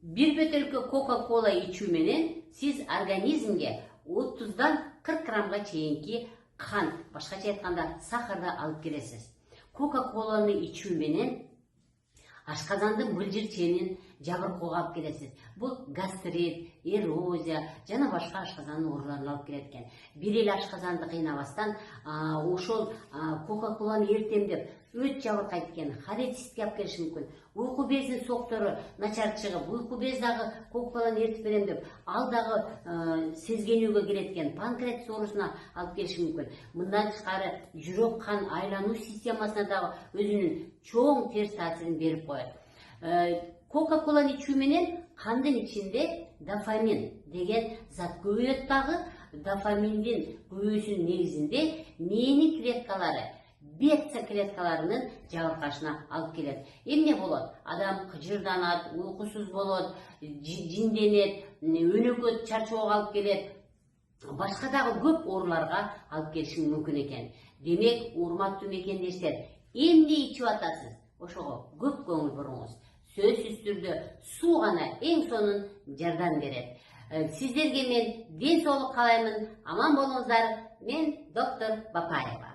Bir böтөлкө Coca-Cola içүү менен siz организмге 30-дан 40 граммга чейинки кан, башкача айтканда сахарды алып келесиз. Coca-Cola'ны içүү менен ашказандын былжырченин жабыркууга алып келесиз. Бул гастрит, эрозия жана башка ашказандын ооруларын алып келет экен. Бир эле ашказанды кыйнабастан ошол Coca-Cola'ны эртемдеп өт жабыркайт экен, холецистке алып келиши мүмкүн. Уйку безинин соктору начар чыгып, уйку без дагы Coca-Cola'ны эртип берем деп, ал дагы сезгенүүгө келет экен, панкреатит оорусуна алып келиши мүмкүн. Мындан тышкары жүрөк кан айлануу системасына дагы өзүнүн чоң терс таасирин берип коет. Coca-Cola'ны içүү менен кандын ичинде дофамин деген зат көбөйөт дагы. Дофаминдин көбөйүүсүнүн негизинде мээни клеткалары, бета клеткаларынын жабыркашына алып келет. Эмне болот? Адам кыжырданат, уйкусуз болот, жинденет, өнөкөт, чарчоого алып келет. Башка дагы көп ооруларга алып келиши мүмкүн экен. Демек, урматтуу мекендештер, эмне ичип атасыз? Ошого көп көңүл буруңуз. Сөзсүз түрдө суу гана эң сонун жардам берет. Сиздерге мен ден соолук каалаймын. Аман болуңуздар. Мен доктор Бапаева.